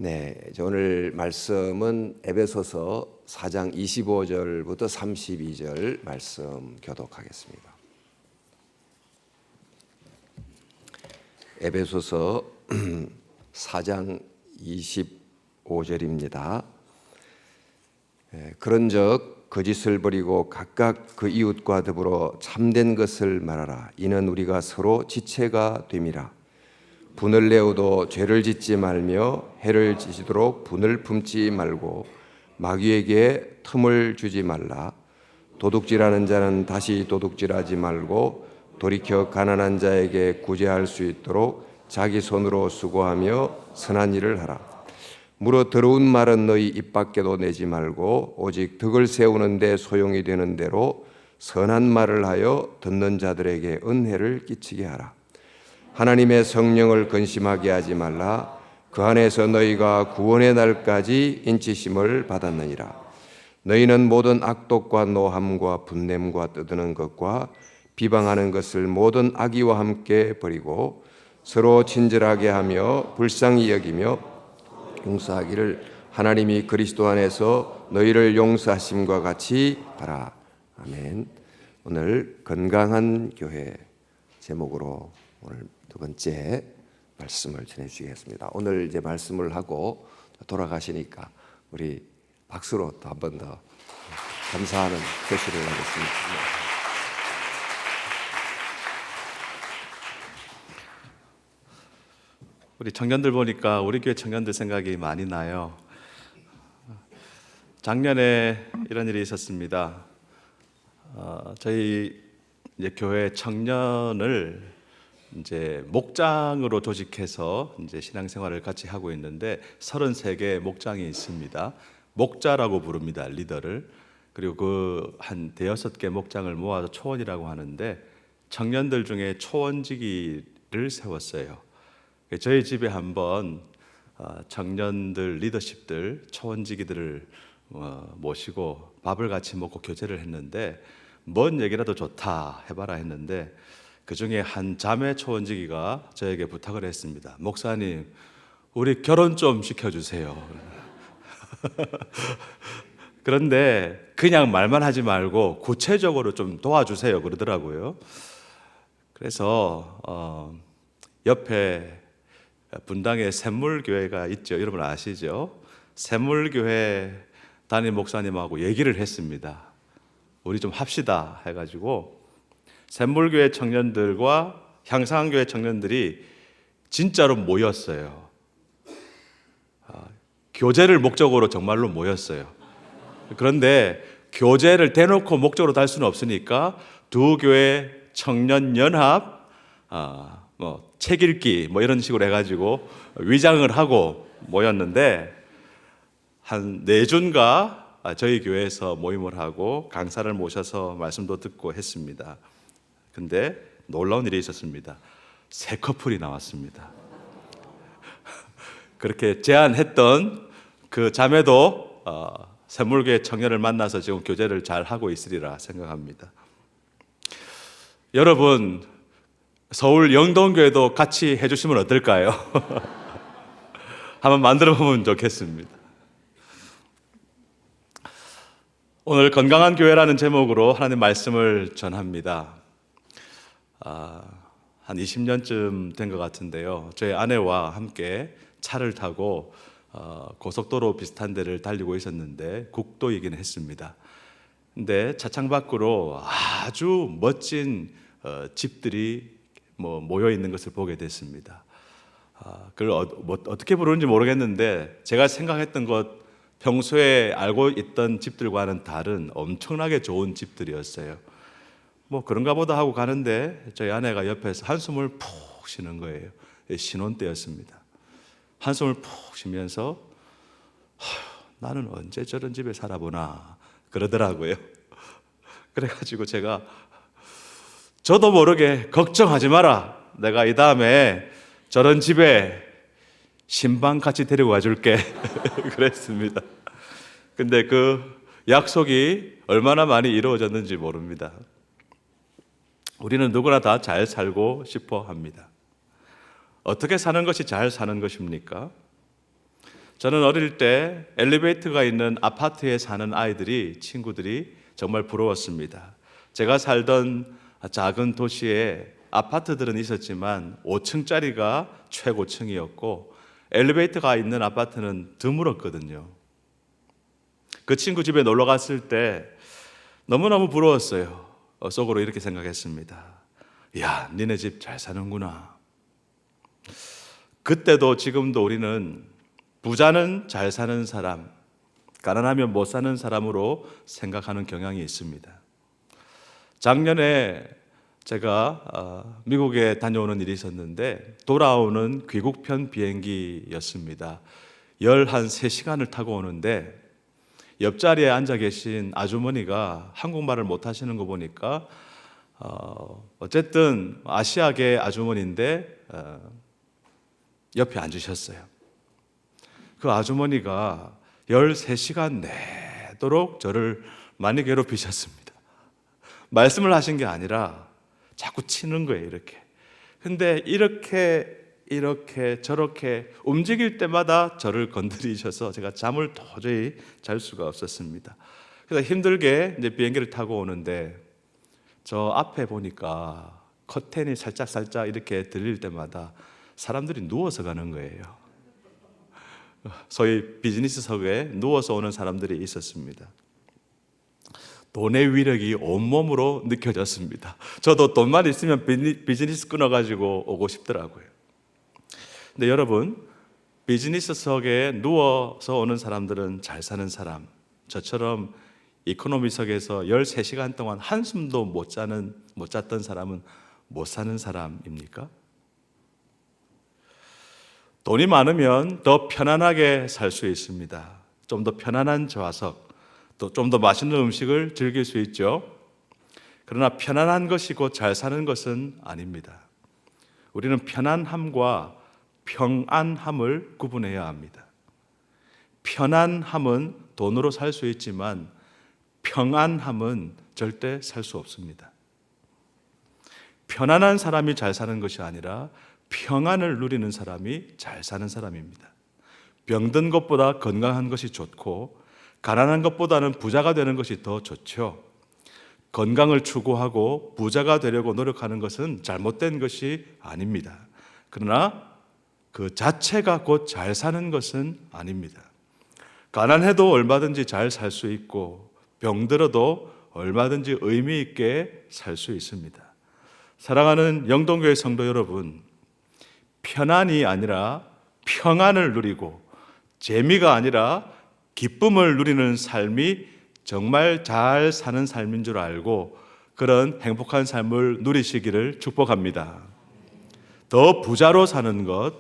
네, 오늘 말씀은 에베소서 4장 25절부터 32절 말씀 교독하겠습니다. 에베소서 4장 25절입니다. 그런즉 거짓을 버리고 각각 그 이웃과 더불어 참된 것을 말하라. 이는 우리가 서로 지체가 됨이라. 분을 내어도 죄를 짓지 말며 해를 지시도록 분을 품지 말고 마귀에게 틈을 주지 말라. 도둑질하는 자는 다시 도둑질하지 말고 돌이켜 가난한 자에게 구제할 수 있도록 자기 손으로 수고하며 선한 일을 하라. 무릇 더러운 말은 너희 입 밖에도 내지 말고 오직 덕을 세우는 데 소용이 되는 대로 선한 말을 하여 듣는 자들에게 은혜를 끼치게 하라. 하나님의 성령을 근심하게 하지 말라. 그 안에서 너희가 구원의 날까지 인치심을 받았느니라. 너희는 모든 악독과 노함과 분냄과 떠드는 것과 비방하는 것을 모든 악의와 함께 버리고 서로 친절하게 하며 불쌍히 여기며 용서하기를 하나님이 그리스도 안에서 너희를 용서하심과 같이 하라. 아멘. 오늘 건강한 교회 제목으로 오늘 두 번째 말씀을 전해주시겠습니다. 오늘 이제 말씀을 하고 돌아가시니까 우리 박수로 또 한 번 더 감사하는 표시를 하겠습니다. 우리 청년들 보니까 우리 교회 청년들 생각이 많이 나요. 작년에 이런 일이 있었습니다. 저희 이제 교회 청년을 이제 목장으로 조직해서 이제 신앙생활을 같이 하고 있는데 33개 목장이 있습니다. 목자라고 부릅니다, 리더를. 그리고 그 한 대여섯 개 목장을 모아서 초원이라고 하는데 청년들 중에 초원지기를 세웠어요. 저희 집에 한번 청년들 리더십들 초원지기들을 모시고 밥을 같이 먹고 교제를 했는데 뭔 얘기라도 좋다 해봐라 했는데 그 중에 한 자매 초원지기가 저에게 부탁을 했습니다. 목사님, 우리 결혼 좀 시켜주세요. 그런데 그냥 말만 하지 말고 구체적으로 좀 도와주세요 그러더라고요. 그래서 옆에 분당에 샘물교회가 있죠. 여러분 아시죠? 샘물교회 담임 목사님하고 얘기를 했습니다. 우리 좀 합시다 해가지고 샘물교회 청년들과 향상교회 청년들이 진짜로 모였어요. 교제를 목적으로 정말로 모였어요. 그런데 교제를 대놓고 목적으로 달 수는 없으니까 두 교회 청년연합 책 읽기 이런 식으로 해가지고 위장을 하고 모였는데 한 4주인가 저희 교회에서 모임을 하고 강사를 모셔서 말씀도 듣고 했습니다. 근데 놀라운 일이 있었습니다. 새 커플이 나왔습니다. 그렇게 제안했던 그 자매도 샘물교회 청년을 만나서 지금 교제를 잘 하고 있으리라 생각합니다. 여러분, 서울 영동교회도 같이 해주시면 어떨까요? 한번 만들어 보면 좋겠습니다. 오늘 건강한 교회라는 제목으로 하나님 말씀을 전합니다. 한 20년쯤 된 것 같은데요. 저희 아내와 함께 차를 타고 고속도로 비슷한 데를 달리고 있었는데 국도이긴 했습니다. 근데 차창 밖으로 아주 멋진 집들이 모여 있는 것을 보게 됐습니다. 그걸 어떻게 부르는지 모르겠는데 제가 생각했던 것, 평소에 알고 있던 집들과는 다른 엄청나게 좋은 집들이었어요. 그런가 보다 하고 가는데 저희 아내가 옆에서 한숨을 푹 쉬는 거예요. 신혼 때였습니다. 한숨을 푹 쉬면서 나는 언제 저런 집에 살아보나 그러더라고요. 그래가지고 제가 저도 모르게 걱정하지 마라. 내가 이 다음에 저런 집에 신방 같이 데리고 와줄게. 그랬습니다. 근데 그 약속이 얼마나 많이 이루어졌는지 모릅니다. 우리는 누구나 다 잘 살고 싶어 합니다. 어떻게 사는 것이 잘 사는 것입니까? 저는 어릴 때 엘리베이터가 있는 아파트에 사는 아이들이, 친구들이 정말 부러웠습니다. 제가 살던 작은 도시에 아파트들은 있었지만 5층짜리가 최고층이었고 엘리베이터가 있는 아파트는 드물었거든요. 그 친구 집에 놀러 갔을 때 너무너무 부러웠어요. 속으로 이렇게 생각했습니다. 야, 니네 집 잘 사는구나. 그때도 지금도 우리는 부자는 잘 사는 사람, 가난하면 못 사는 사람으로 생각하는 경향이 있습니다. 작년에 제가 미국에 다녀오는 일이 있었는데 돌아오는 귀국편 비행기였습니다. 13시간을 타고 오는데 옆자리에 앉아 계신 아주머니가 한국말을 못 하시는 거 보니까 어쨌든 아시아계 아주머니인데 옆에 앉으셨어요. 그 아주머니가 13시간 내도록 저를 많이 괴롭히셨습니다. 말씀을 하신 게 아니라 자꾸 치는 거예요, 이렇게. 근데 이렇게 저렇게 움직일 때마다 저를 건드리셔서 제가 잠을 도저히 잘 수가 없었습니다. 그래서 힘들게 이제 비행기를 타고 오는데 저 앞에 보니까 커튼이 살짝 이렇게 들릴 때마다 사람들이 누워서 가는 거예요. 소위 비즈니스석에 누워서 오는 사람들이 있었습니다. 돈의 위력이 온몸으로 느껴졌습니다. 저도 돈만 있으면 비즈니스 끊어가지고 오고 싶더라고요. 근데 여러분, 비즈니스석에 누워서 오는 사람들은 잘 사는 사람, 저처럼 이코노미석에서 13시간 동안 한숨도 못 잤던 사람은 못 사는 사람입니까? 돈이 많으면 더 편안하게 살 수 있습니다. 좀 더 편안한 좌석, 또 좀 더 맛있는 음식을 즐길 수 있죠. 그러나 편안한 것이 곧 잘 사는 것은 아닙니다. 우리는 편안함과 평안함을 구분해야 합니다. 편안함은 돈으로 살 수 있지만 평안함은 절대 살 수 없습니다. 편안한 사람이 잘 사는 것이 아니라 평안을 누리는 사람이 잘 사는 사람입니다. 병든 것보다 건강한 것이 좋고 가난한 것보다는 부자가 되는 것이 더 좋죠. 건강을 추구하고 부자가 되려고 노력하는 것은 잘못된 것이 아닙니다. 그러나 그 자체가 곧 잘 사는 것은 아닙니다. 가난해도 얼마든지 잘 살 수 있고 병들어도 얼마든지 의미 있게 살 수 있습니다. 사랑하는 영동교회 성도 여러분, 편안이 아니라 평안을 누리고 재미가 아니라 기쁨을 누리는 삶이 정말 잘 사는 삶인 줄 알고 그런 행복한 삶을 누리시기를 축복합니다. 더 부자로 사는 것,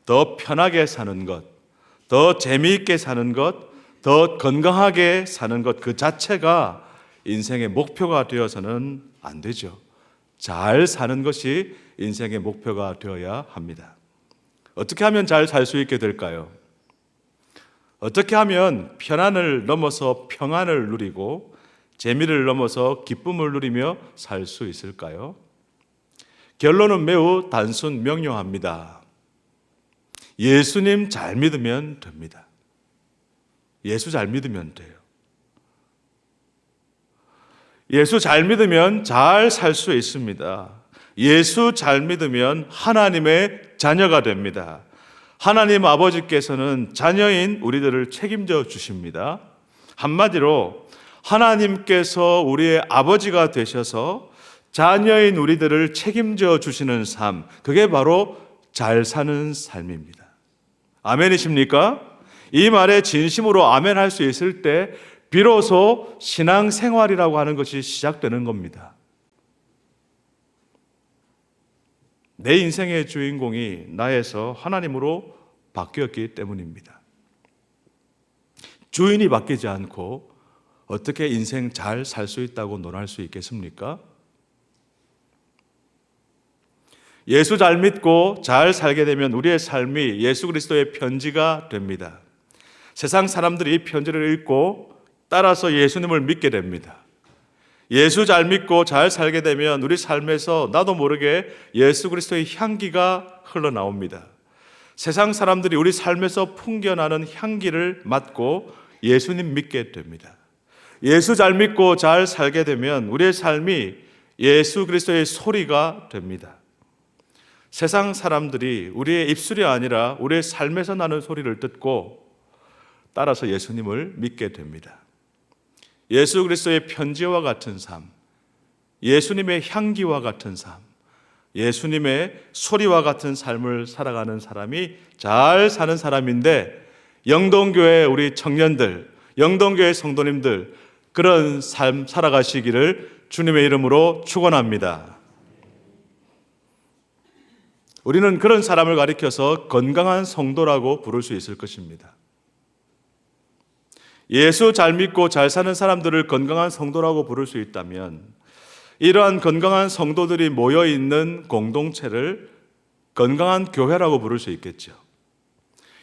더 편하게 사는 것, 더 재미있게 사는 것, 더 건강하게 사는 것 그 자체가 인생의 목표가 되어서는 안 되죠. 잘 사는 것이 인생의 목표가 되어야 합니다. 어떻게 하면 잘 살 수 있게 될까요? 어떻게 하면 편안을 넘어서 평안을 누리고 재미를 넘어서 기쁨을 누리며 살 수 있을까요? 결론은 매우 단순 명료합니다. 예수님 잘 믿으면 됩니다. 예수 잘 믿으면 돼요. 예수 잘 믿으면 잘 살 수 있습니다. 예수 잘 믿으면 하나님의 자녀가 됩니다. 하나님 아버지께서는 자녀인 우리들을 책임져 주십니다. 한마디로 하나님께서 우리의 아버지가 되셔서 자녀인 우리들을 책임져 주시는 삶, 그게 바로 잘 사는 삶입니다. 아멘이십니까? 이 말에 진심으로 아멘 할 수 있을 때 비로소 신앙생활이라고 하는 것이 시작되는 겁니다. 내 인생의 주인공이 나에서 하나님으로 바뀌었기 때문입니다. 주인이 바뀌지 않고 어떻게 인생 잘 살 수 있다고 논할 수 있겠습니까? 예수 잘 믿고 잘 살게 되면 우리의 삶이 예수 그리스도의 편지가 됩니다. 세상 사람들이 이 편지를 읽고 따라서 예수님을 믿게 됩니다. 예수 잘 믿고 잘 살게 되면 우리 삶에서 나도 모르게 예수 그리스도의 향기가 흘러나옵니다. 세상 사람들이 우리 삶에서 풍겨나는 향기를 맡고 예수님 믿게 됩니다. 예수 잘 믿고 잘 살게 되면 우리의 삶이 예수 그리스도의 소리가 됩니다. 세상 사람들이 우리의 입술이 아니라 우리의 삶에서 나는 소리를 듣고 따라서 예수님을 믿게 됩니다. 예수 그리스도의 편지와 같은 삶, 예수님의 향기와 같은 삶, 예수님의 소리와 같은 삶을 살아가는 사람이 잘 사는 사람인데, 영동교회 우리 청년들, 영동교회 성도님들 그런 삶 살아가시기를 주님의 이름으로 축원합니다. 우리는 그런 사람을 가리켜서 건강한 성도라고 부를 수 있을 것입니다. 예수 잘 믿고 잘 사는 사람들을 건강한 성도라고 부를 수 있다면, 이러한 건강한 성도들이 모여 있는 공동체를 건강한 교회라고 부를 수 있겠죠.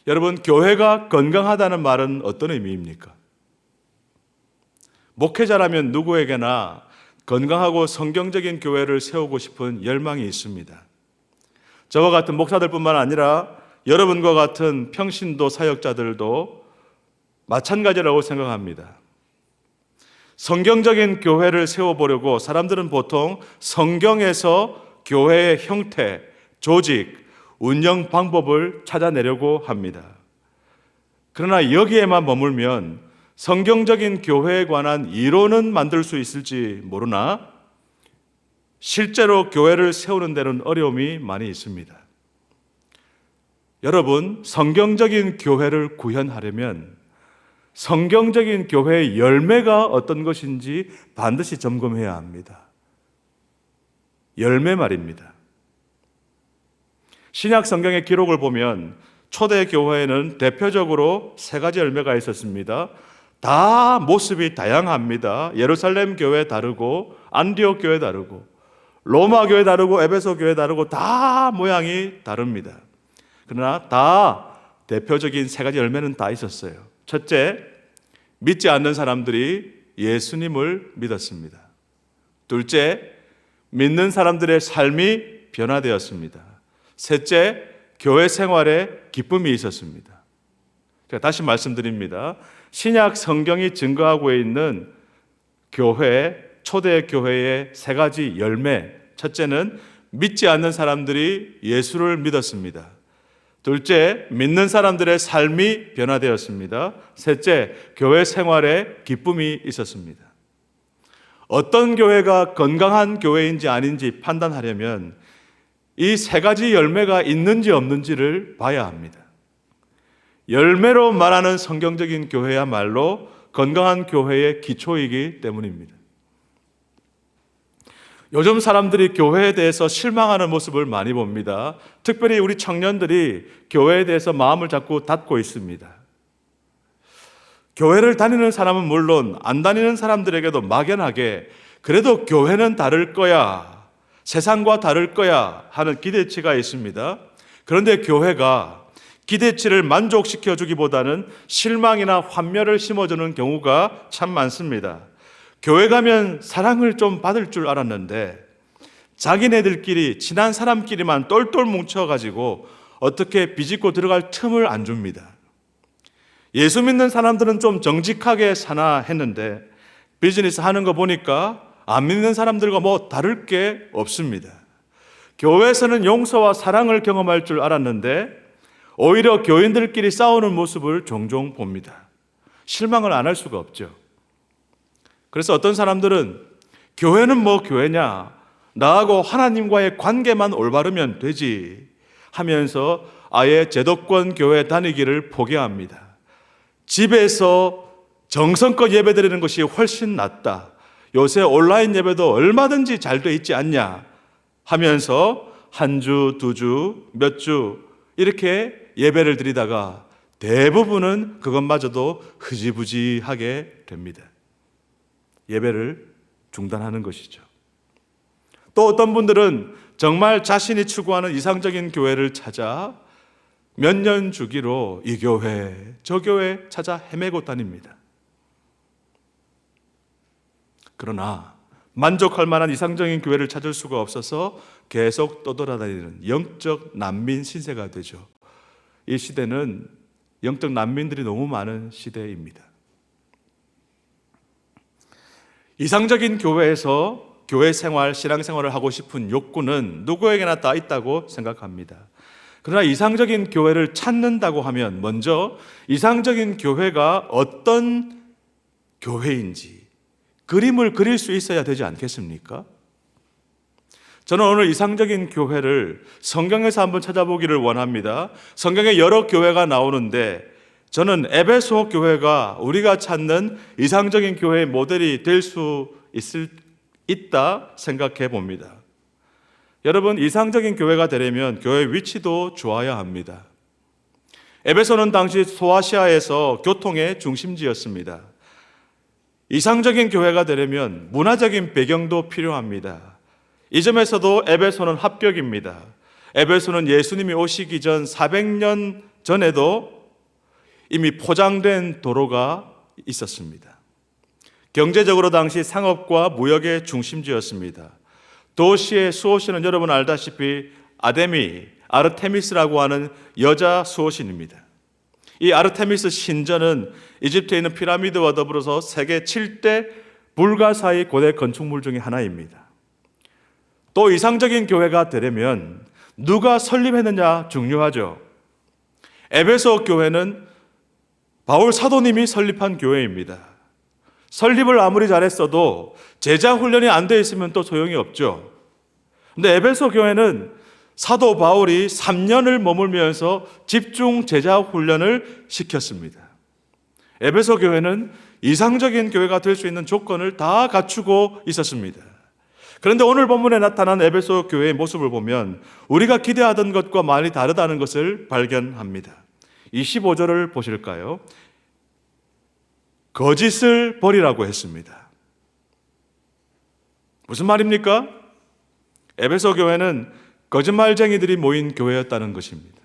여러분, 교회가 건강하다는 말은 어떤 의미입니까? 목회자라면 누구에게나 건강하고 성경적인 교회를 세우고 싶은 열망이 있습니다. 저와 같은 목사들뿐만 아니라 여러분과 같은 평신도 사역자들도 마찬가지라고 생각합니다. 성경적인 교회를 세워보려고 사람들은 보통 성경에서 교회의 형태, 조직, 운영 방법을 찾아내려고 합니다. 그러나 여기에만 머물면 성경적인 교회에 관한 이론은 만들 수 있을지 모르나 실제로 교회를 세우는 데는 어려움이 많이 있습니다. 여러분, 성경적인 교회를 구현하려면 성경적인 교회의 열매가 어떤 것인지 반드시 점검해야 합니다. 열매 말입니다. 신약 성경의 기록을 보면 초대 교회에는 대표적으로 세 가지 열매가 있었습니다. 다 모습이 다양합니다. 예루살렘 교회 다르고, 안디옥 교회 다르고, 로마 교회 다르고, 에베소 교회 다르고, 다 모양이 다릅니다. 그러나 다 대표적인 세 가지 열매는 다 있었어요. 첫째, 믿지 않는 사람들이 예수님을 믿었습니다. 둘째, 믿는 사람들의 삶이 변화되었습니다. 셋째, 교회 생활에 기쁨이 있었습니다. 제가 다시 말씀드립니다. 신약 성경이 증거하고 있는 교회, 초대 교회의 세 가지 열매. 첫째는 믿지 않는 사람들이 예수를 믿었습니다. 둘째, 믿는 사람들의 삶이 변화되었습니다. 셋째, 교회 생활에 기쁨이 있었습니다. 어떤 교회가 건강한 교회인지 아닌지 판단하려면 이 세 가지 열매가 있는지 없는지를 봐야 합니다. 열매로 말하는 성경적인 교회야말로 건강한 교회의 기초이기 때문입니다. 요즘 사람들이 교회에 대해서 실망하는 모습을 많이 봅니다. 특별히 우리 청년들이 교회에 대해서 마음을 자꾸 닫고 있습니다. 교회를 다니는 사람은 물론 안 다니는 사람들에게도 막연하게 그래도 교회는 다를 거야, 세상과 다를 거야 하는 기대치가 있습니다. 그런데 교회가 기대치를 만족시켜 주기보다는 실망이나 환멸을 심어주는 경우가 참 많습니다. 교회 가면 사랑을 좀 받을 줄 알았는데 자기네들끼리 친한 사람끼리만 똘똘 뭉쳐가지고 어떻게 비집고 들어갈 틈을 안 줍니다. 예수 믿는 사람들은 좀 정직하게 사나 했는데 비즈니스 하는 거 보니까 안 믿는 사람들과 뭐 다를 게 없습니다. 교회에서는 용서와 사랑을 경험할 줄 알았는데 오히려 교인들끼리 싸우는 모습을 종종 봅니다. 실망을 안 할 수가 없죠. 그래서 어떤 사람들은 교회는 뭐 교회냐, 나하고 하나님과의 관계만 올바르면 되지 하면서 아예 제도권 교회 다니기를 포기합니다. 집에서 정성껏 예배드리는 것이 훨씬 낫다, 요새 온라인 예배도 얼마든지 잘 돼 있지 않냐 하면서 한 주, 두 주, 몇 주 이렇게 예배를 드리다가 대부분은 그것마저도 흐지부지하게 됩니다. 예배를 중단하는 것이죠. 또 어떤 분들은 정말 자신이 추구하는 이상적인 교회를 찾아 몇 년 주기로 이 교회, 저 교회 찾아 헤매고 다닙니다. 그러나 만족할 만한 이상적인 교회를 찾을 수가 없어서 계속 떠돌아다니는 영적 난민 신세가 되죠. 이 시대는 영적 난민들이 너무 많은 시대입니다. 이상적인 교회에서 교회 생활, 신앙생활을 하고 싶은 욕구는 누구에게나 다 있다고 생각합니다. 그러나 이상적인 교회를 찾는다고 하면 먼저 이상적인 교회가 어떤 교회인지 그림을 그릴 수 있어야 되지 않겠습니까? 저는 오늘 이상적인 교회를 성경에서 한번 찾아보기를 원합니다. 성경에 여러 교회가 나오는데 저는 에베소 교회가 우리가 찾는 이상적인 교회의 모델이 될 수 있다 생각해 봅니다. 여러분, 이상적인 교회가 되려면 교회 위치도 좋아야 합니다. 에베소는 당시 소아시아에서 교통의 중심지였습니다. 이상적인 교회가 되려면 문화적인 배경도 필요합니다. 이 점에서도 에베소는 합격입니다. 에베소는 예수님이 오시기 전 400년 전에도 이미 포장된 도로가 있었습니다. 경제적으로 당시 상업과 무역의 중심지였습니다. 도시의 수호신은 여러분 알다시피 아르테미스라고 하는 여자 수호신입니다. 이 아르테미스 신전은 이집트에 있는 피라미드와 더불어서 세계 7대 불가사의 고대 건축물 중에 하나입니다. 또 이상적인 교회가 되려면 누가 설립했느냐 중요하죠. 에베소 교회는 바울 사도님이 설립한 교회입니다. 설립을 아무리 잘했어도 제자 훈련이 안 돼 있으면 또 소용이 없죠. 근데 에베소 교회는 사도 바울이 3년을 머물면서 집중 제자 훈련을 시켰습니다. 에베소 교회는 이상적인 교회가 될 수 있는 조건을 다 갖추고 있었습니다. 그런데 오늘 본문에 나타난 에베소 교회의 모습을 보면 우리가 기대하던 것과 많이 다르다는 것을 발견합니다. 25절을 보실까요? 거짓을 버리라고 했습니다. 무슨 말입니까? 에베소 교회는 거짓말쟁이들이 모인 교회였다는 것입니다.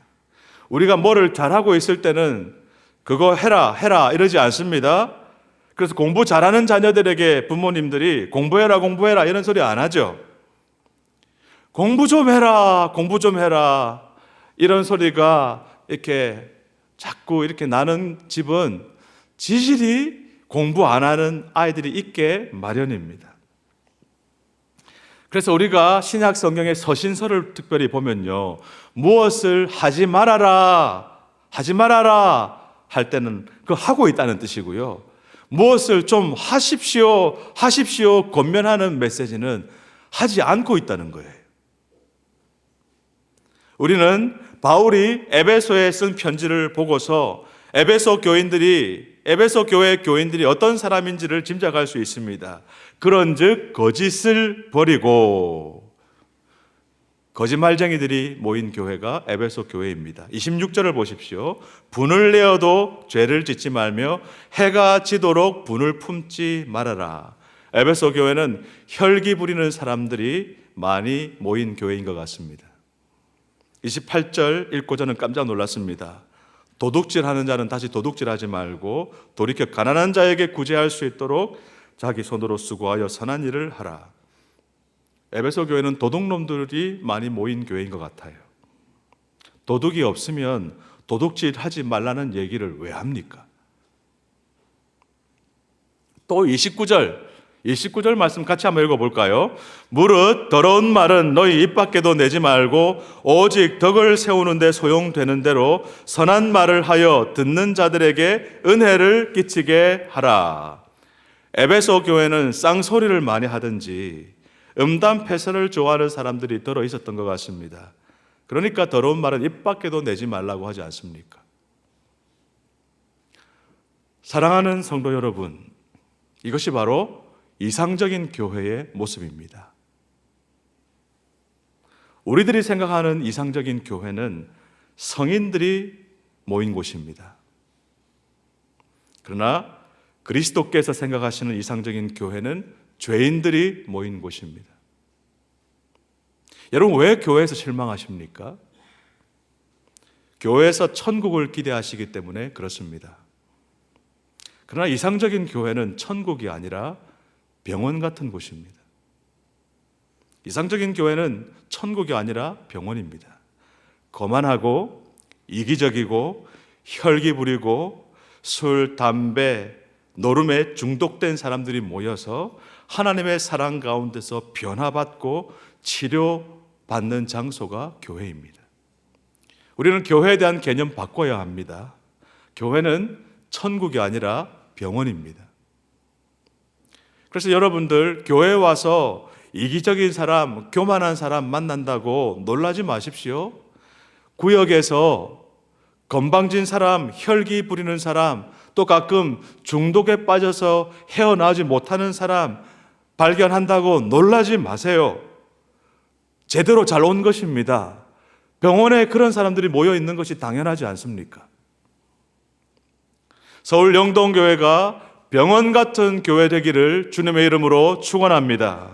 우리가 뭐를 잘하고 있을 때는 그거 해라 이러지 않습니다. 그래서 공부 잘하는 자녀들에게 부모님들이 공부해라 이런 소리 안 하죠. 공부 좀 해라 이런 소리가 이렇게 자꾸 이렇게 나는 집은 지질이 공부 안 하는 아이들이 있게 마련입니다. 그래서 우리가 신약 성경의 서신서를 특별히 보면요, 무엇을 하지 말아라 할 때는 그 하고 있다는 뜻이고요, 무엇을 좀 하십시오 권면하는 메시지는 하지 않고 있다는 거예요. 우리는 바울이 에베소에 쓴 편지를 보고서 에베소 교회 교인들이 어떤 사람인지를 짐작할 수 있습니다. 그런즉 거짓을 버리고, 거짓말쟁이들이 모인 교회가 에베소 교회입니다. 26절을 보십시오. 분을 내어도 죄를 짓지 말며 해가 지도록 분을 품지 말아라. 에베소 교회는 혈기 부리는 사람들이 많이 모인 교회인 것 같습니다. 28절 읽고 저는 깜짝 놀랐습니다. 도둑질하는 자는 다시 도둑질하지 말고 돌이켜 가난한 자에게 구제할 수 있도록 자기 손으로 수고하여 선한 일을 하라. 에베소 교회는 도둑놈들이 많이 모인 교회인 것 같아요. 도둑이 없으면 도둑질하지 말라는 얘기를 왜 합니까? 또 29절 말씀 같이 한번 읽어볼까요? 무릇 더러운 말은 너희 입 밖에도 내지 말고 오직 덕을 세우는 데 소용되는 대로 선한 말을 하여 듣는 자들에게 은혜를 끼치게 하라. 에베소 교회는 쌍소리를 많이 하든지 음담 패설을 좋아하는 사람들이 들어 있었던 것 같습니다. 그러니까 더러운 말은 입 밖에도 내지 말라고 하지 않습니까? 사랑하는 성도 여러분, 이것이 바로 이상적인 교회의 모습입니다. 우리들이 생각하는 이상적인 교회는 성인들이 모인 곳입니다. 그러나 그리스도께서 생각하시는 이상적인 교회는 죄인들이 모인 곳입니다. 여러분, 왜 교회에서 실망하십니까? 교회에서 천국을 기대하시기 때문에 그렇습니다. 그러나 이상적인 교회는 천국이 아니라 병원 같은 곳입니다. 이상적인 교회는 천국이 아니라 병원입니다. 거만하고 이기적이고 혈기 부리고 술, 담배, 노름에 중독된 사람들이 모여서 하나님의 사랑 가운데서 변화받고 치료받는 장소가 교회입니다. 우리는 교회에 대한 개념 바꿔야 합니다. 교회는 천국이 아니라 병원입니다. 그래서 여러분들 교회에 와서 이기적인 사람, 교만한 사람 만난다고 놀라지 마십시오. 구역에서 건방진 사람, 혈기 부리는 사람, 또 가끔 중독에 빠져서 헤어나오지 못하는 사람 발견한다고 놀라지 마세요. 제대로 잘 온 것입니다. 병원에 그런 사람들이 모여 있는 것이 당연하지 않습니까? 서울 영동교회가 병원 같은 교회 되기를 주님의 이름으로 축원합니다.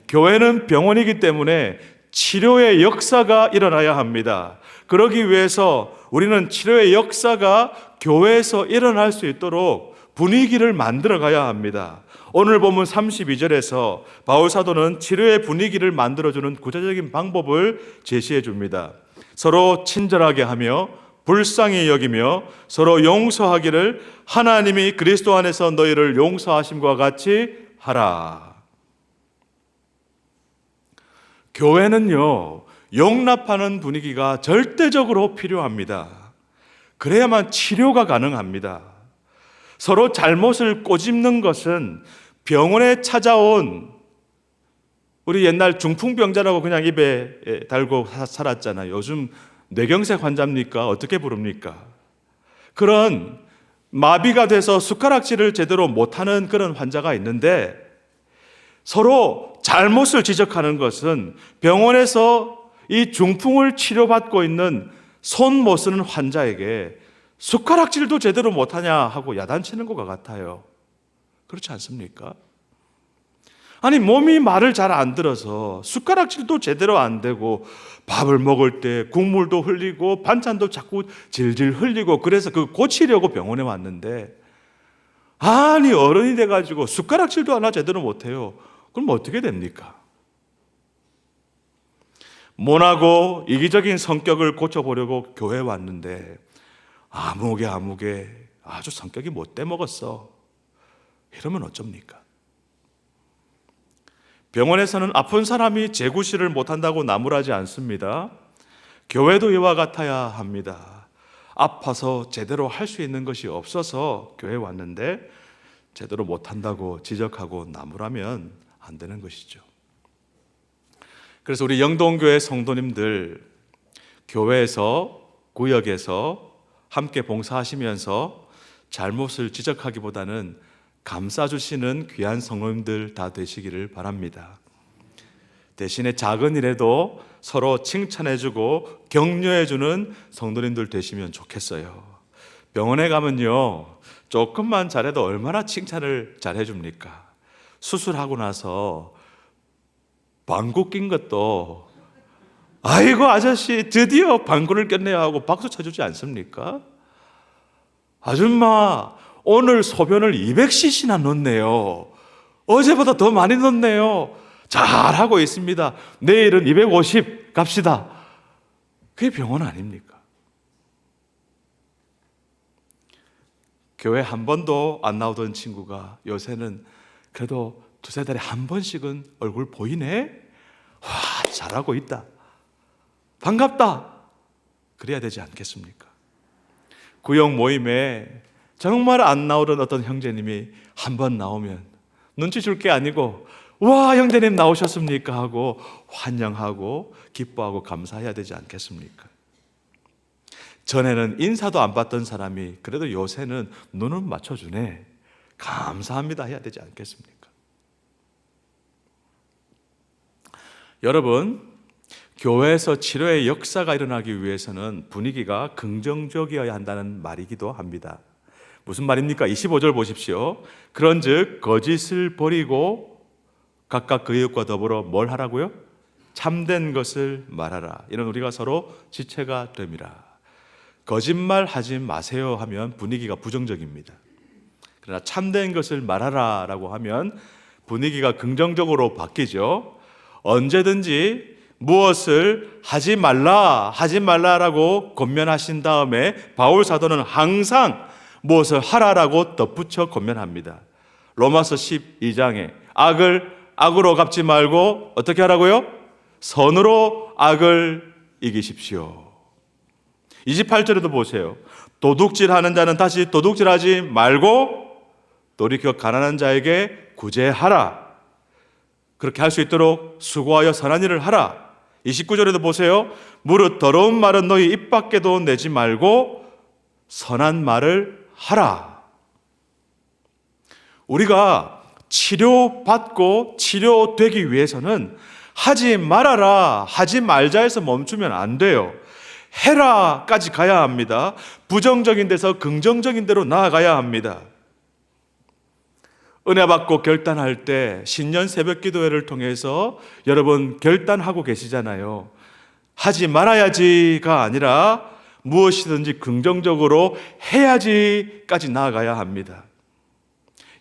교회는 병원이기 때문에 치료의 역사가 일어나야 합니다. 그러기 위해서 우리는 치료의 역사가 교회에서 일어날 수 있도록 분위기를 만들어 가야 합니다. 오늘 본문 32절에서 바울 사도는 치료의 분위기를 만들어주는 구체적인 방법을 제시해 줍니다. 서로 친절하게 하며 불쌍히 여기며 서로 용서하기를 하나님이 그리스도 안에서 너희를 용서하심과 같이 하라. 교회는요, 용납하는 분위기가 절대적으로 필요합니다. 그래야만 치료가 가능합니다. 서로 잘못을 꼬집는 것은 병원에 찾아온 우리 옛날 중풍병자라고 그냥 입에 달고 살았잖아요. 요즘 뇌경색 환자입니까? 어떻게 부릅니까? 그런 마비가 돼서 숟가락질을 제대로 못하는 그런 환자가 있는데 서로 잘못을 지적하는 것은 병원에서 이 중풍을 치료받고 있는 손 못 쓰는 환자에게 숟가락질도 제대로 못하냐 하고 야단치는 것과 같아요. 그렇지 않습니까? 아니 몸이 말을 잘 안 들어서 숟가락질도 제대로 안 되고 밥을 먹을 때 국물도 흘리고 반찬도 자꾸 질질 흘리고 그래서 그 고치려고 병원에 왔는데 아니 어른이 돼가지고 숟가락질도 하나 제대로 못해요. 그럼 어떻게 됩니까? 모나고 이기적인 성격을 고쳐보려고 교회에 왔는데 아무개 아주 성격이 못돼 먹었어. 이러면 어쩝니까? 병원에서는 아픈 사람이 재구실을 못한다고 나무라지 않습니다. 교회도 이와 같아야 합니다. 아파서 제대로 할 수 있는 것이 없어서 교회에 왔는데 제대로 못한다고 지적하고 나무라면 안 되는 것이죠. 그래서 우리 영동교회 성도님들 교회에서 구역에서 함께 봉사하시면서 잘못을 지적하기보다는 감싸주시는 귀한 성도님들 다 되시기를 바랍니다. 대신에 작은 일에도 서로 칭찬해주고 격려해주는 성도님들 되시면 좋겠어요. 병원에 가면요 조금만 잘해도 얼마나 칭찬을 잘해줍니까? 수술하고 나서 방구 낀 것도 아이고 아저씨 드디어 방구를 꼈네요 하고 박수 쳐주지 않습니까? 아줌마 오늘 소변을 200cc나 넣었네요. 어제보다 더 많이 넣었네요. 잘하고 있습니다. 내일은 250 갑시다. 그게 병원 아닙니까? 교회 한 번도 안 나오던 친구가 요새는 그래도 두세 달에 한 번씩은 얼굴 보이네? 와, 잘하고 있다. 반갑다. 그래야 되지 않겠습니까? 구역 모임에 정말 안 나오던 어떤 형제님이 한 번 나오면 눈치 줄 게 아니고 와 형제님 나오셨습니까? 하고 환영하고 기뻐하고 감사해야 되지 않겠습니까? 전에는 인사도 안 받던 사람이 그래도 요새는 눈은 맞춰주네. 감사합니다 해야 되지 않겠습니까? 여러분, 교회에서 치료의 역사가 일어나기 위해서는 분위기가 긍정적이어야 한다는 말이기도 합니다. 무슨 말입니까? 25절 보십시오. 그런즉 거짓을 버리고 각각 그 이웃과 더불어 뭘 하라고요? 참된 것을 말하라. 이는 우리가 서로 지체가 됨이라. 거짓말 하지 마세요 하면 분위기가 부정적입니다. 그러나 참된 것을 말하라 라고 하면 분위기가 긍정적으로 바뀌죠. 언제든지 무엇을 하지 말라라고 권면하신 다음에 바울 사도는 항상 무엇을 하라라고 덧붙여 권면합니다. 로마서 12장에 악으로 갚지 말고 어떻게 하라고요? 선으로 악을 이기십시오. 28절에도 보세요. 도둑질하는 자는 다시 도둑질하지 말고 돌이켜 가난한 자에게 구제하라. 그렇게 할 수 있도록 수고하여 선한 일을 하라. 29절에도 보세요. 무릇 더러운 말은 너희 입 밖에도 내지 말고 선한 말을 하라. 우리가 치료받고 치료되기 위해서는 하지 말아라, 하지 말자에서 멈추면 안 돼요. 해라까지 가야 합니다. 부정적인 데서 긍정적인 데로 나아가야 합니다. 은혜 받고 결단할 때 신년 새벽 기도회를 통해서 여러분 결단하고 계시잖아요. 하지 말아야지가 아니라 무엇이든지 긍정적으로 해야지까지 나아가야 합니다.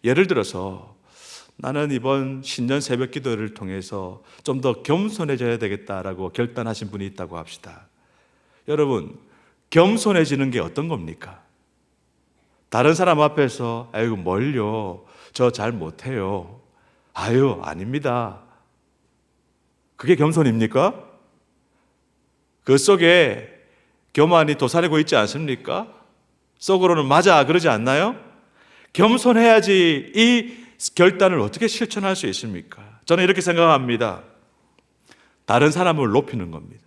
예를 들어서 나는 이번 신년 새벽 기도회를 통해서 좀 더 겸손해져야 되겠다라고 결단하신 분이 있다고 합시다. 여러분, 겸손해지는 게 어떤 겁니까? 다른 사람 앞에서 아이고 뭘요? 저 잘 못해요. 아유, 아닙니다. 그게 겸손입니까? 그 속에 교만이 도사리고 있지 않습니까? 속으로는 맞아 그러지 않나요? 겸손해야지 이 결단을 어떻게 실천할 수 있습니까? 저는 이렇게 생각합니다. 다른 사람을 높이는 겁니다.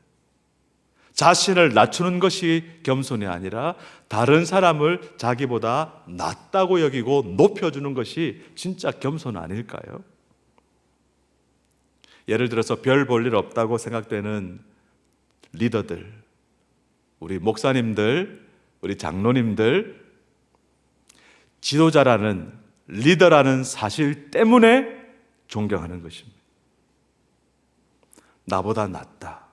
자신을 낮추는 것이 겸손이 아니라 다른 사람을 자기보다 낫다고 여기고 높여주는 것이 진짜 겸손 아닐까요? 예를 들어서 별 볼 일 없다고 생각되는 리더들, 우리 목사님들, 우리 장로님들, 지도자라는 리더라는 사실 때문에 존경하는 것입니다. 나보다 낫다.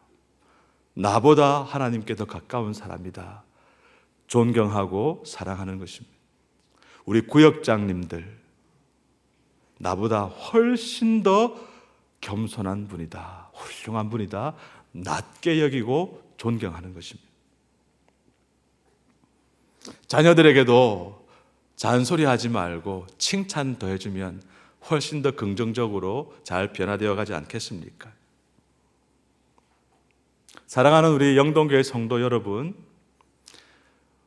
나보다 하나님께 더 가까운 사람이다. 존경하고 사랑하는 것입니다. 우리 구역장님들, 나보다 훨씬 더 겸손한 분이다. 훌륭한 분이다. 낮게 여기고 존경하는 것입니다. 자녀들에게도 잔소리하지 말고 칭찬 더해주면 훨씬 더 긍정적으로 잘 변화되어 가지 않겠습니까? 사랑하는 우리 영동교회 성도 여러분,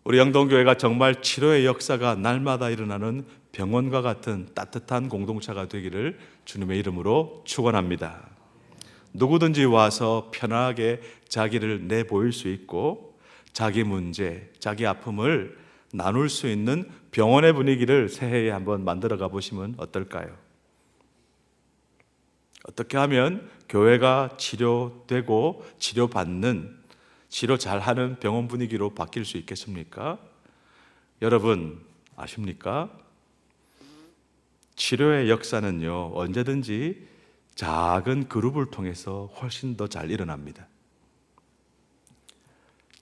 우리 영동교회가 정말 치료의 역사가 날마다 일어나는 병원과 같은 따뜻한 공동체가 되기를 주님의 이름으로 축원합니다. 누구든지 와서 편하게 자기를 내보일 수 있고 자기 문제, 자기 아픔을 나눌 수 있는 병원의 분위기를 새해에 한번 만들어 가보시면 어떨까요? 어떻게 하면 교회가 치료되고 치료받는, 치료 잘하는 병원 분위기로 바뀔 수 있겠습니까? 여러분 아십니까? 치료의 역사는요, 언제든지 작은 그룹을 통해서 훨씬 더 잘 일어납니다.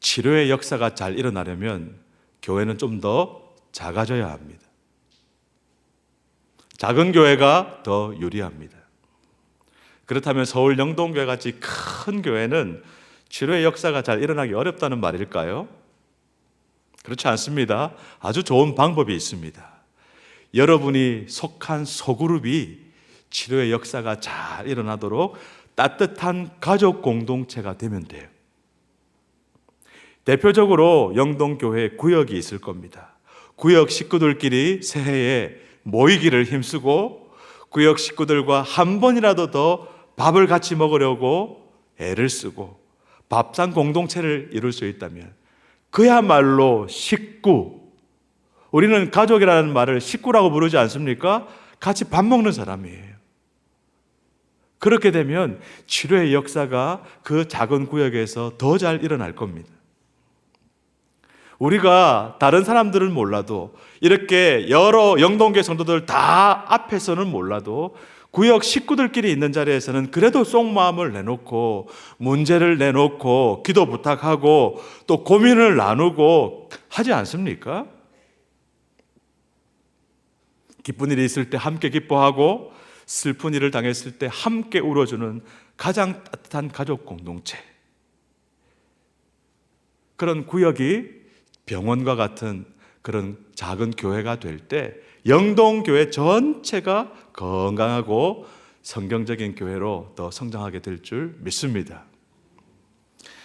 치료의 역사가 잘 일어나려면 교회는 좀 더 작아져야 합니다. 작은 교회가 더 유리합니다. 그렇다면 서울 영동교회 같이 큰 교회는 치료의 역사가 잘 일어나기 어렵다는 말일까요? 그렇지 않습니다. 아주 좋은 방법이 있습니다. 여러분이 속한 소그룹이 치료의 역사가 잘 일어나도록 따뜻한 가족 공동체가 되면 돼요. 대표적으로 영동교회 구역이 있을 겁니다. 구역 식구들끼리 새해에 모이기를 힘쓰고 구역 식구들과 한 번이라도 더 밥을 같이 먹으려고 애를 쓰고 밥상 공동체를 이룰 수 있다면 그야말로 식구, 우리는 가족이라는 말을 식구라고 부르지 않습니까? 같이 밥 먹는 사람이에요. 그렇게 되면 치료의 역사가 그 작은 구역에서 더 잘 일어날 겁니다. 우리가 다른 사람들은 몰라도 이렇게 여러 영동교회 성도들 다 앞에서는 몰라도 구역 식구들끼리 있는 자리에서는 그래도 속마음을 내놓고 문제를 내놓고 기도 부탁하고 또 고민을 나누고 하지 않습니까? 기쁜 일이 있을 때 함께 기뻐하고 슬픈 일을 당했을 때 함께 울어주는 가장 따뜻한 가족 공동체, 그런 구역이 병원과 같은 그런 작은 교회가 될 때 영동교회 전체가 건강하고 성경적인 교회로 더 성장하게 될 줄 믿습니다.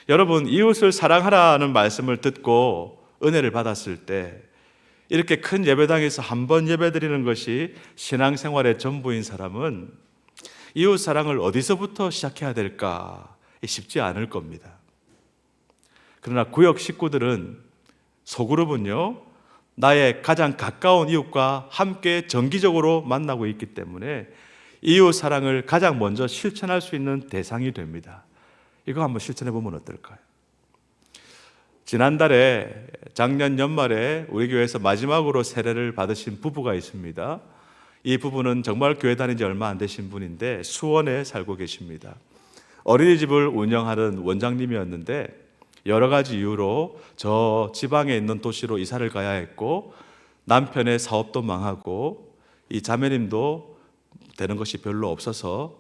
여러분, 이웃을 사랑하라는 말씀을 듣고 은혜를 받았을 때 이렇게 큰 예배당에서 한 번 예배드리는 것이 신앙생활의 전부인 사람은 이웃 사랑을 어디서부터 시작해야 될까 쉽지 않을 겁니다. 그러나 구역 식구들은, 소그룹은요, 나의 가장 가까운 이웃과 함께 정기적으로 만나고 있기 때문에 이웃 사랑을 가장 먼저 실천할 수 있는 대상이 됩니다. 이거 한번 실천해 보면 어떨까요? 지난달에, 작년 연말에 우리 교회에서 마지막으로 세례를 받으신 부부가 있습니다. 이 부부는 정말 교회 다닌 지 얼마 안 되신 분인데 수원에 살고 계십니다. 어린이집을 운영하는 원장님이었는데 여러 가지 이유로 저 지방에 있는 도시로 이사를 가야 했고, 남편의 사업도 망하고 이 자매님도 되는 것이 별로 없어서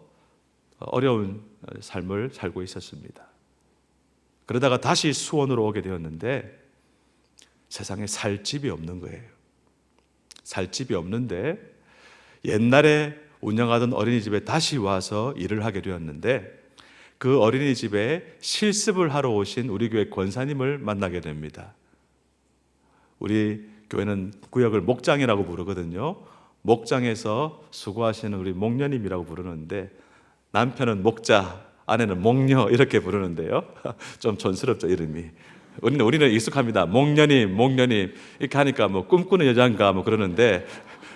어려운 삶을 살고 있었습니다. 그러다가 다시 수원으로 오게 되었는데 세상에 살 집이 없는 거예요. 살 집이 없는데 옛날에 운영하던 어린이집에 다시 와서 일을 하게 되었는데, 그 어린이집에 실습을 하러 오신 우리 교회 권사님을 만나게 됩니다. 우리 교회는 구역을 목장이라고 부르거든요. 목장에서 수고하시는 우리 목녀님이라고 부르는데, 남편은 목자, 아내는 목녀 이렇게 부르는데요. 좀 촌스럽죠, 이름이. 우리는 익숙합니다. 목녀님 이렇게 하니까 뭐 꿈꾸는 여자인가 뭐 그러는데,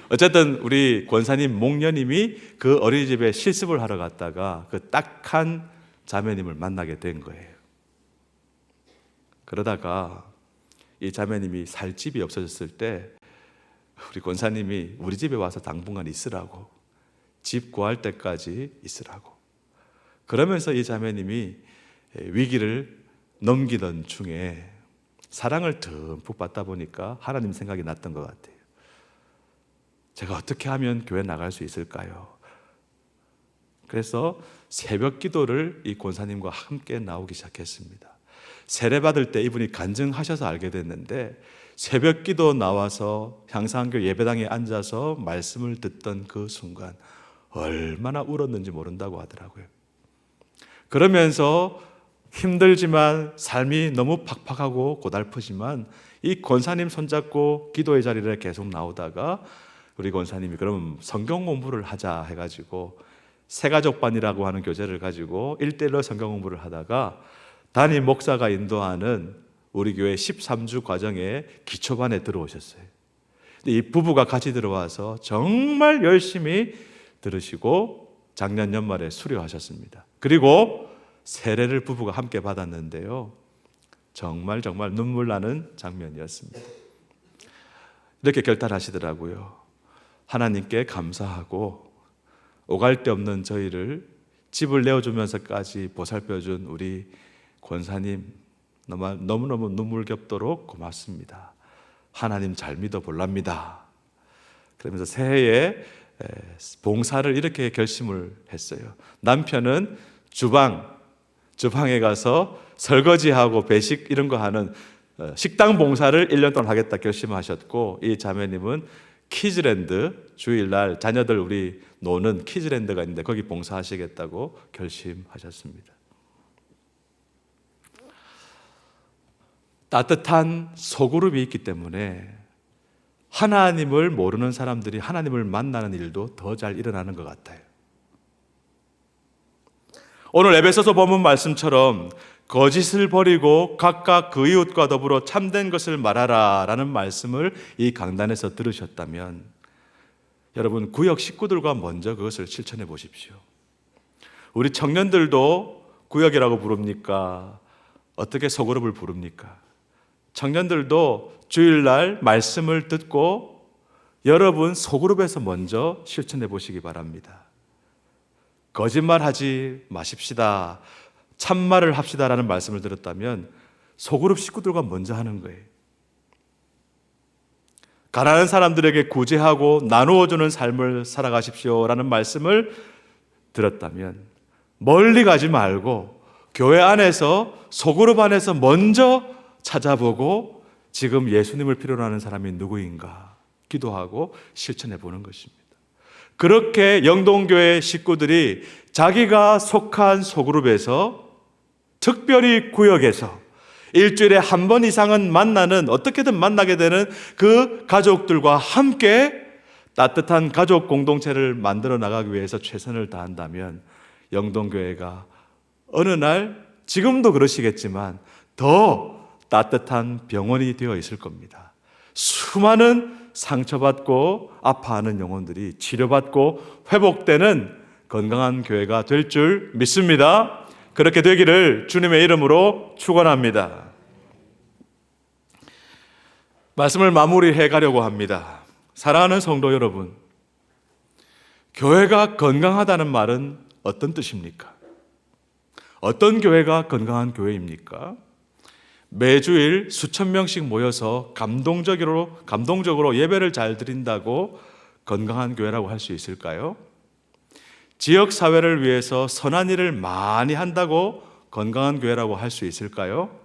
어쨌든 우리 권사님 목녀님이 그 어린이집에 실습을 하러 갔다가 그 딱한 자매님을 만나게 된 거예요. 그러다가 이 자매님이 살 집이 없어졌을 때 우리 권사님이 우리 집에 와서 당분간 있으라고, 집 구할 때까지 있으라고. 그러면서 이 자매님이 위기를 넘기던 중에 사랑을 듬뿍 받다 보니까 하나님 생각이 났던 것 같아요. 제가 어떻게 하면 교회 나갈 수 있을까요? 그래서 새벽 기도를 이 권사님과 함께 나오기 시작했습니다. 세례받을 때 이분이 간증하셔서 알게 됐는데, 새벽 기도 나와서 향상교 예배당에 앉아서 말씀을 듣던 그 순간 얼마나 울었는지 모른다고 하더라고요. 그러면서 힘들지만 삶이 너무 팍팍하고 고달프지만 이 권사님 손잡고 기도의 자리를 계속 나오다가 우리 권사님이 그럼 성경 공부를 하자 해가지고 새가족반이라고 하는 교재를 가지고 1:1로 성경 공부를 하다가 담임 목사가 인도하는 우리 교회 13주 과정에 기초반에 들어오셨어요. 이 부부가 같이 들어와서 정말 열심히 들으시고 작년 연말에 수료하셨습니다. 그리고 세례를 부부가 함께 받았는데요, 정말 눈물 나는 장면이었습니다. 이렇게 결단하시더라고요. 하나님께 감사하고 오갈 데 없는 저희를 집을 내어주면서까지 보살펴준 우리 권사님 너무너무 눈물겹도록 고맙습니다. 하나님 잘 믿어볼랍니다. 그러면서 새해에 봉사를 이렇게 결심을 했어요. 남편은 주방에 가서 설거지하고 배식 이런 거 하는 식당 봉사를 1년 동안 하겠다 결심하셨고, 이 자매님은 키즈랜드, 주일날 자녀들 우리 노는 키즈랜드가 있는데 거기 봉사하시겠다고 결심하셨습니다. 따뜻한 소그룹이 있기 때문에 하나님을 모르는 사람들이 하나님을 만나는 일도 더 잘 일어나는 것 같아요. 오늘 에베소서 본문 말씀처럼 거짓을 버리고 각각 그 이웃과 더불어 참된 것을 말하라 라는 말씀을 이 강단에서 들으셨다면 여러분, 구역 식구들과 먼저 그것을 실천해 보십시오. 우리 청년들도 구역이라고 부릅니까? 어떻게 소그룹을 부릅니까? 청년들도 주일날 말씀을 듣고 여러분 소그룹에서 먼저 실천해 보시기 바랍니다. 거짓말하지 마십시다, 참말을 합시다라는 말씀을 들었다면 소그룹 식구들과 먼저 하는 거예요. 가난한 사람들에게 구제하고 나누어주는 삶을 살아가십시오라는 말씀을 들었다면 멀리 가지 말고 교회 안에서 소그룹 안에서 먼저 찾아보고 지금 예수님을 필요로 하는 사람이 누구인가 기도하고 실천해 보는 것입니다. 그렇게 영동교회 식구들이 자기가 속한 소그룹에서 특별히 구역에서 일주일에 한 번 이상은 만나는, 어떻게든 만나게 되는 그 가족들과 함께 따뜻한 가족 공동체를 만들어 나가기 위해서 최선을 다한다면 영동교회가 어느 날, 지금도 그러시겠지만 더 따뜻한 병원이 되어 있을 겁니다. 수많은 상처받고 아파하는 영혼들이 치료받고 회복되는 건강한 교회가 될 줄 믿습니다. 그렇게 되기를 주님의 이름으로 축원합니다. 말씀을 마무리해 가려고 합니다. 사랑하는 성도 여러분, 교회가 건강하다는 말은 어떤 뜻입니까? 어떤 교회가 건강한 교회입니까? 매주일 수천 명씩 모여서 감동적으로 예배를 잘 드린다고 건강한 교회라고 할 수 있을까요? 지역 사회를 위해서 선한 일을 많이 한다고 건강한 교회라고 할 수 있을까요?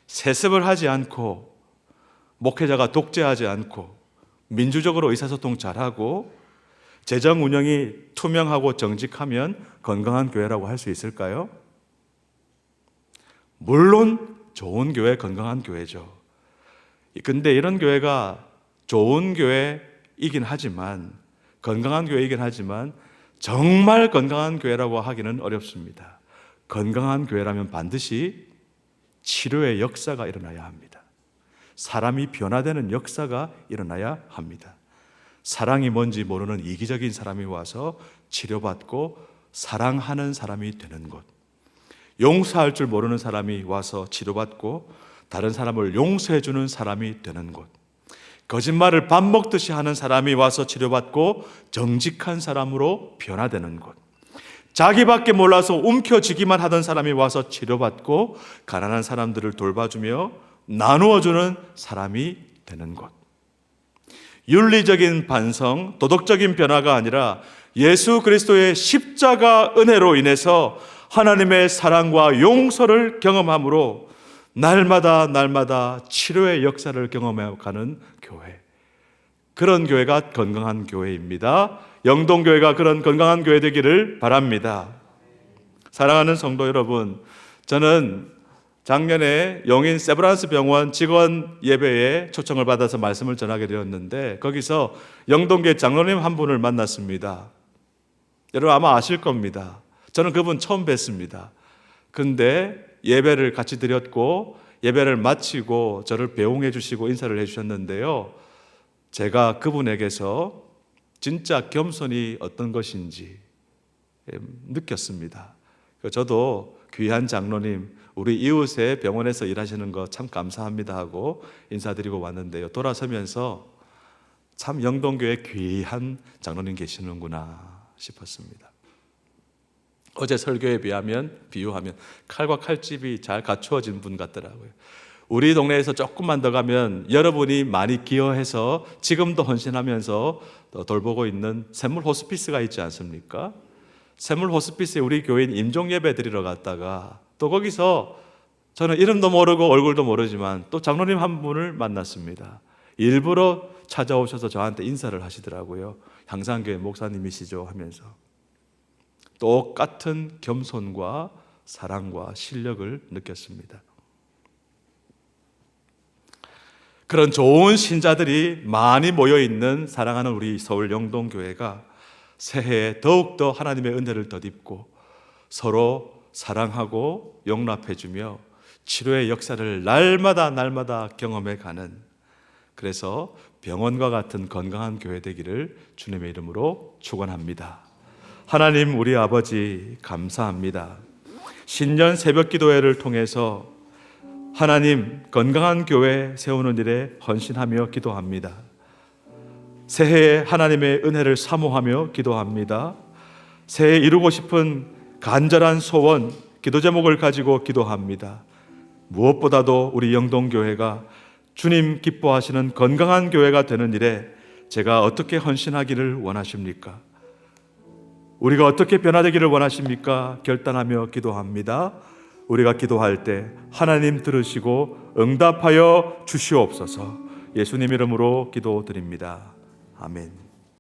세습을 하지 않고 목회자가 독재하지 않고 민주적으로 의사소통 잘하고 재정 운영이 투명하고 정직하면 건강한 교회라고 할 수 있을까요? 물론 좋은 교회, 건강한 교회죠. 근데 이런 교회가 좋은 교회이긴 하지만, 건강한 교회이긴 하지만 정말 건강한 교회라고 하기는 어렵습니다. 건강한 교회라면 반드시 치료의 역사가 일어나야 합니다. 사람이 변화되는 역사가 일어나야 합니다. 사랑이 뭔지 모르는 이기적인 사람이 와서 치료받고 사랑하는 사람이 되는 곳, 용서할 줄 모르는 사람이 와서 치료받고 다른 사람을 용서해 주는 사람이 되는 곳, 거짓말을 밥 먹듯이 하는 사람이 와서 치료받고 정직한 사람으로 변화되는 곳, 자기밖에 몰라서 움켜쥐기만 하던 사람이 와서 치료받고 가난한 사람들을 돌봐주며 나누어주는 사람이 되는 곳, 윤리적인 반성, 도덕적인 변화가 아니라 예수 그리스도의 십자가 은혜로 인해서 하나님의 사랑과 용서를 경험함으로 날마다 치료의 역사를 경험해가는 교회, 그런 교회가 건강한 교회입니다. 영동교회가 그런 건강한 교회 되기를 바랍니다. 사랑하는 성도 여러분, 저는 작년에 용인 세브란스 병원 직원 예배에 초청을 받아서 말씀을 전하게 되었는데, 거기서 영동교회 장로님 한 분을 만났습니다. 여러분 아마 아실 겁니다. 저는 그분 처음 뵀습니다. 근데 예배를 같이 드렸고 예배를 마치고 저를 배웅해 주시고 인사를 해 주셨는데요, 제가 그분에게서 진짜 겸손이 어떤 것인지 느꼈습니다. 저도 귀한 장로님, 우리 이웃의 병원에서 일하시는 거 참 감사합니다 하고 인사드리고 왔는데요, 돌아서면서 참 영동교회 귀한 장로님 계시는구나 싶었습니다. 어제 설교에 비유하면 칼과 칼집이 잘 갖추어진 분 같더라고요. 우리 동네에서 조금만 더 가면 여러분이 많이 기여해서 지금도 헌신하면서 돌보고 있는 샘물 호스피스가 있지 않습니까? 샘물 호스피스에 우리 교인 임종 예배 드리러 갔다가 또 거기서 저는 이름도 모르고 얼굴도 모르지만 또 장로님 한 분을 만났습니다. 일부러 찾아오셔서 저한테 인사를 하시더라고요. 향산교회 목사님이시죠 하면서. 똑같은 겸손과 사랑과 실력을 느꼈습니다. 그런 좋은 신자들이 많이 모여있는 사랑하는 우리 서울 영동교회가 새해에 더욱더 하나님의 은혜를 덧입고 서로 사랑하고 용납해주며 치료의 역사를 날마다 경험해가는, 그래서 병원과 같은 건강한 교회 되기를 주님의 이름으로 축원합니다. 하나님 우리 아버지 감사합니다. 신년 새벽 기도회를 통해서 하나님 건강한 교회 세우는 일에 헌신하며 기도합니다. 새해에 하나님의 은혜를 사모하며 기도합니다. 새해 이루고 싶은 간절한 소원, 기도 제목을 가지고 기도합니다. 무엇보다도 우리 영동교회가 주님 기뻐하시는 건강한 교회가 되는 일에 제가 어떻게 헌신하기를 원하십니까? 우리가 어떻게 변화되기를 원하십니까? 결단하며 기도합니다. 우리가 기도할 때 하나님 들으시고 응답하여 주시옵소서. 예수님 이름으로 기도드립니다. 아멘.